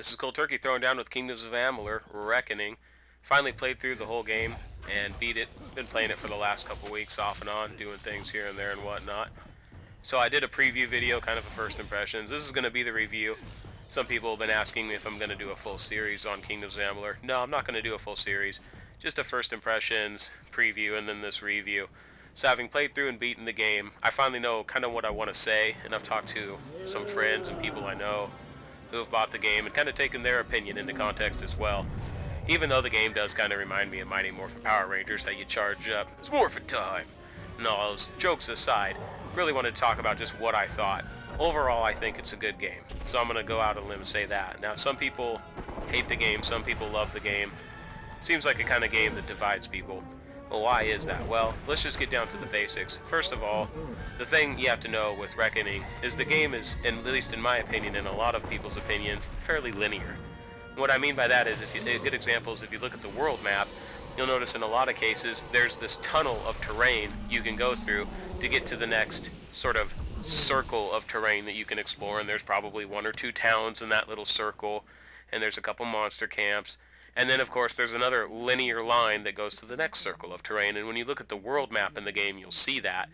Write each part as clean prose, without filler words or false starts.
This is Coldturkey throwing down with Kingdoms of Amalur Reckoning. Finally played through the whole game and beat it. Been playing it for the last couple weeks off and on, doing things here and there and whatnot. So I did a preview video, kind of a first impressions. This is going to be the review. Some people have been asking me if I'm going to do a full series on Kingdoms of Amalur. No, I'm not going to do a full series. Just a first impressions, preview, and then this review. So having played through and beaten the game, I finally know kind of what I want to say, and I've talked to some friends and people I know who have bought the game and kind of taken their opinion into context as well. Even though the game does kind of remind me of Mighty Morphin Power Rangers, how you charge up. It's morphin' time! And all those jokes aside, really wanted to talk about just what I thought. Overall, I think it's a good game, so I'm going to go out on a limb and say that. Now, some people hate the game, some people love the game. Seems like a kind of game that divides people. Well, why is that? Well, let's just get down to the basics. First of all, the thing you have to know with Reckoning is the game is, at least in my opinion and a lot of people's opinions, fairly linear. What I mean by that is, a good example is if you look at the world map, you'll notice in a lot of cases there's this tunnel of terrain you can go through to get to the next sort of circle of terrain that you can explore, and there's probably one or two towns in that little circle, and there's a couple monster camps. And then, of course, there's another linear line that goes to the next circle of terrain. And when you look at the world map in the game, you'll see that.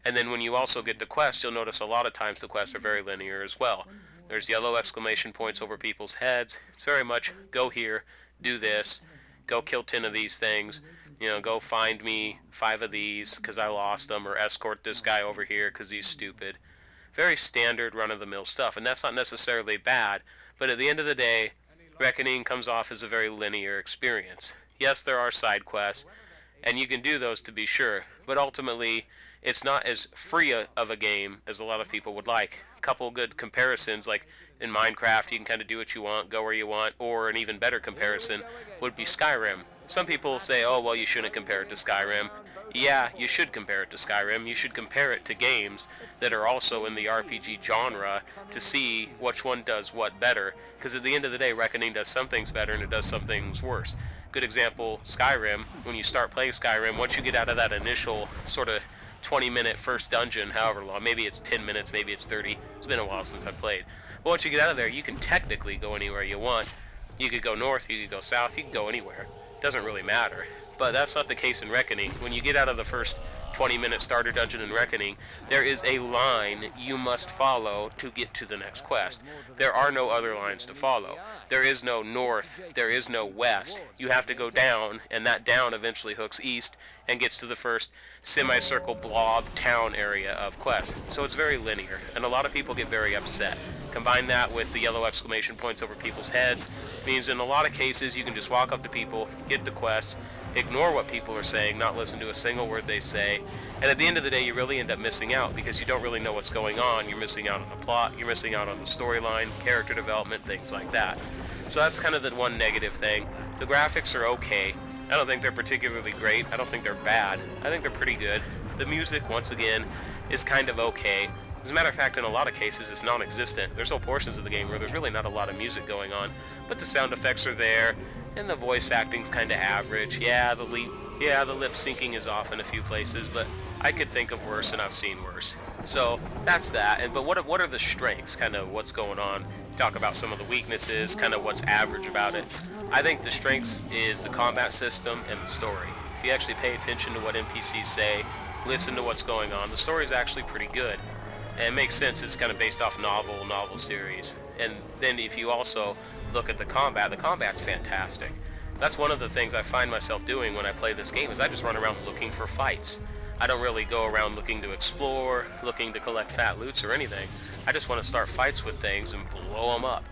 And then when you also get the quests, you'll notice a lot of times the quests are very linear as well. There's yellow exclamation points over people's heads. It's very much, go here, do this, go kill 10 of these things, you know, go find me 5 of these because I lost them, or escort this guy over here because he's stupid. Very standard run-of-the-mill stuff, and that's not necessarily bad, but at the end of the day, Reckoning comes off as a very linear experience. Yes, there are side quests, and you can do those to be sure, but ultimately, it's not as free of a game as a lot of people would like. A couple good comparisons, like in Minecraft, you can kind of do what you want, go where you want, or an even better comparison would be Skyrim. Some people say, oh, well, you shouldn't compare it to Skyrim. Yeah, you should compare it to Skyrim. You should compare it to games that are also in the RPG genre to see which one does what better. Because at the end of the day, Reckoning does some things better and it does some things worse. Good example, Skyrim. When you start playing Skyrim, once you get out of that initial sort of 20-minute first dungeon, however long, maybe it's 10 minutes, maybe it's 30. It's been a while since I've played. But once you get out of there, you can technically go anywhere you want. You could go north, you could go south, you can go anywhere. It doesn't really matter. But that's not the case in Reckoning. When you get out of the first 20-minute starter dungeon in Reckoning, there is a line you must follow to get to the next quest. There are no other lines to follow. There is no north, there is no west. You have to go down, and that down eventually hooks east and gets to the first semicircle blob town area of quest. So it's very linear, and a lot of people get very upset. Combine that with the yellow exclamation points over people's heads, means in a lot of cases you can just walk up to people, get the quests, ignore what people are saying, not listen to a single word they say, and at the end of the day you really end up missing out because you don't really know what's going on. You're missing out on the plot, you're missing out on the storyline, character development, things like that. So that's kind of the one negative thing. The graphics are okay. I don't think they're particularly great. I don't think they're bad. I think they're pretty good. The music, once again, is kind of okay. As a matter of fact, in a lot of cases, it's non-existent. There's whole portions of the game where there's really not a lot of music going on, but the sound effects are there, and the voice acting's kind of average. Yeah, the lip syncing is off in a few places, but I could think of worse, and I've seen worse. So that's that. But what are the strengths? Kind of what's going on? Talk about some of the weaknesses. Kind of what's average about it. I think the strengths is the combat system and the story. If you actually pay attention to what NPCs say, listen to what's going on, the story's actually pretty good. And it makes sense. It's kind of based off novel series. And then if you also look at the combat's fantastic. That's one of the things I find myself doing when I play this game is I just run around looking for fights. I don't really go around looking to explore, looking to collect fat loots or anything. I just want to start fights with things and blow them up.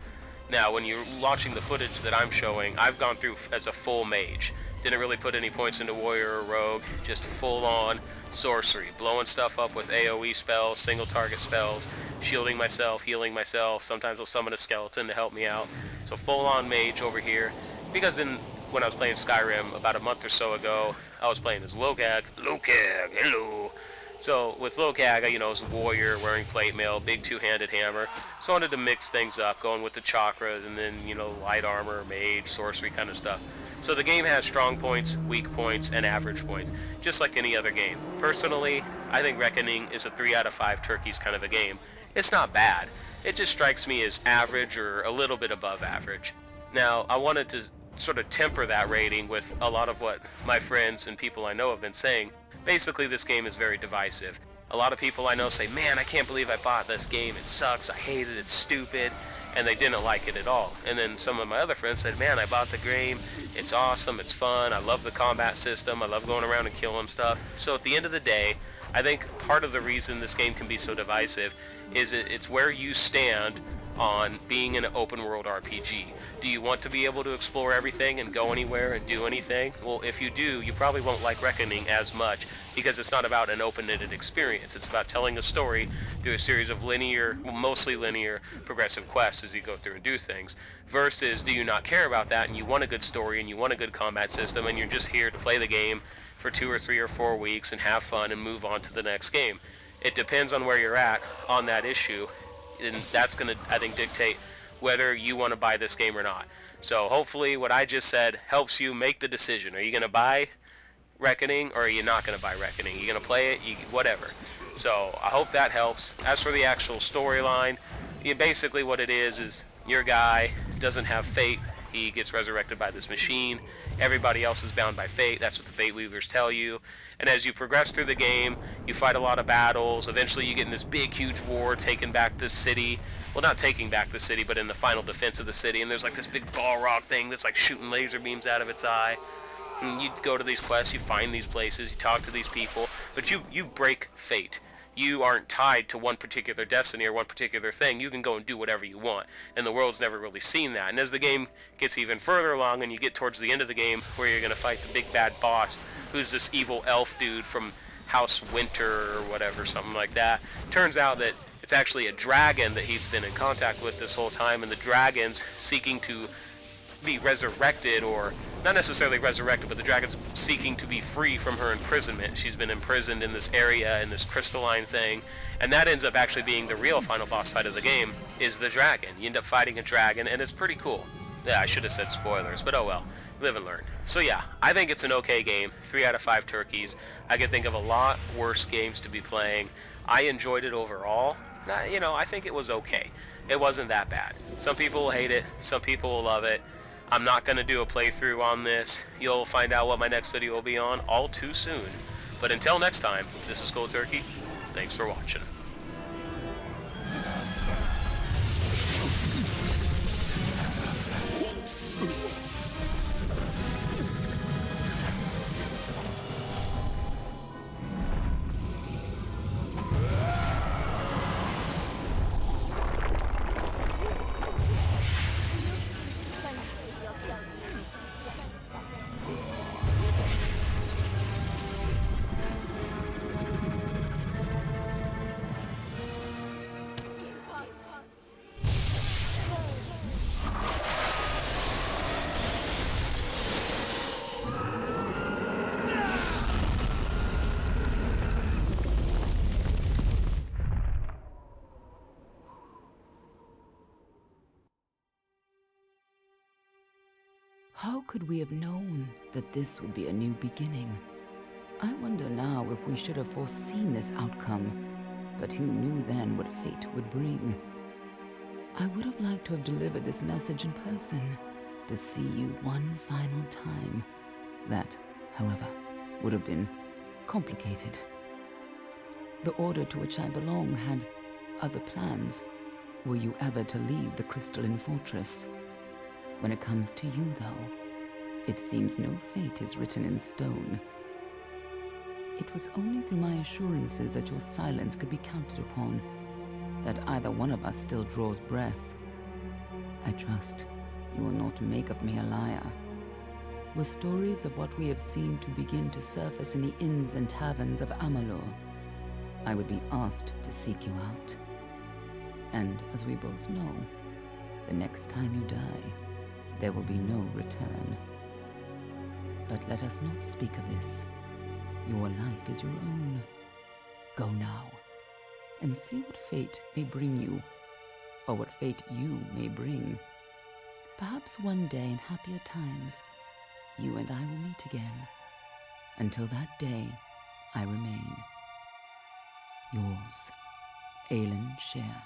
Now, when you're watching the footage that I'm showing, I've gone through as a full mage. Didn't really put any points into warrior or rogue, just full-on sorcery, blowing stuff up with AoE spells, single target spells, shielding myself, healing myself. Sometimes I'll summon a skeleton to help me out. So full-on mage over here. Because when I was playing Skyrim about a month or so ago, I was playing as Logag. Logag, hello! So with Logag, you know, as a warrior, wearing plate mail, big two-handed hammer. So I wanted to mix things up, going with the chakras, and then, you know, light armor, mage, sorcery kind of stuff. So the game has strong points, weak points, and average points, just like any other game. Personally, I think Reckoning is a 3 out of 5 turkeys kind of a game. It's not bad. it just strikes me as average or a little bit above average. Now, I wanted to sort of temper that rating with a lot of what my friends and people I know have been saying. Basically, this game is very divisive. A lot of people I know say, man, I can't believe I bought this game. It sucks. I hate it. It's stupid. And they didn't like it at all. And then some of my other friends said, man, I bought the game. It's awesome. It's fun. I love the combat system. I love going around and killing stuff. So at the end of the day, I think part of the reason this game can be so divisive is it's where you stand on being an open world RPG. Do you want to be able to explore everything and go anywhere and do anything? Well, if you do, you probably won't like Reckoning as much, because it's not about an open-ended experience. It's about telling a story through a series of linear, well, mostly linear, progressive quests as you go through and do things. Versus, do you not care about that and you want a good story and you want a good combat system and you're just here to play the game for 2 or 3 or 4 weeks and have fun and move on to the next game? It depends on where you're at on that issue, and that's going to, I think, dictate whether you want to buy this game or not. So hopefully what I just said helps you make the decision. Are you going to buy Reckoning or are you not going to buy Reckoning? You're going to play it, whatever. So I hope that helps. As for the actual storyline, basically what it is your guy doesn't have fate. He gets resurrected by this machine. Everybody else is bound by fate. That's what the Fate Weavers tell you. And as you progress through the game, you fight a lot of battles. Eventually you get in this big, huge war, taking back this city. Well, not taking back the city, but in the final defense of the city. And there's like this big Balrog thing that's like shooting laser beams out of its eye. And you go to these quests, you find these places, you talk to these people, but you break fate. You aren't tied to one particular destiny or one particular thing. You can go and do whatever you want, and the world's never really seen that. And as the game gets even further along and you get towards the end of the game where you're going to fight the big bad boss, who's this evil elf dude from House Winter or whatever, something like that, turns out that it's actually a dragon that he's been in contact with this whole time, and the dragon's seeking to be resurrected, or not necessarily resurrected, but the dragon's seeking to be free from her imprisonment. She's been imprisoned in this area, in this crystalline thing, and that ends up actually being the real final boss fight of the game, is the dragon. You end up fighting a dragon, and it's pretty cool. Yeah, I should have said spoilers, but oh well. Live and learn. So yeah, I think it's an okay game. 3 out of 5 turkeys. I could think of a lot worse games to be playing. I enjoyed it overall. I think it was okay. It wasn't that bad. Some people will hate it. Some people will love it. I'm not going to do a playthrough on this. You'll find out what my next video will be on all too soon. But until next time, this is Cold Turkey. Thanks for watching. How could we have known that this would be a new beginning? I wonder now if we should have foreseen this outcome, but who knew then what fate would bring? I would have liked to have delivered this message in person, to see you one final time. That, however, would have been complicated. The order to which I belong had other plans. Were you ever to leave the crystalline fortress? When it comes to you, though, it seems no fate is written in stone. It was only through my assurances that your silence could be counted upon, that either one of us still draws breath. I trust you will not make of me a liar. Were stories of what we have seen to begin to surface in the inns and taverns of Amalur, I would be asked to seek you out. And as we both know, the next time you die, there will be no return. But let us not speak of this. Your life is your own. Go now, and see what fate may bring you, or what fate you may bring. Perhaps one day in happier times, you and I will meet again. Until that day, I remain yours, Aelin Share.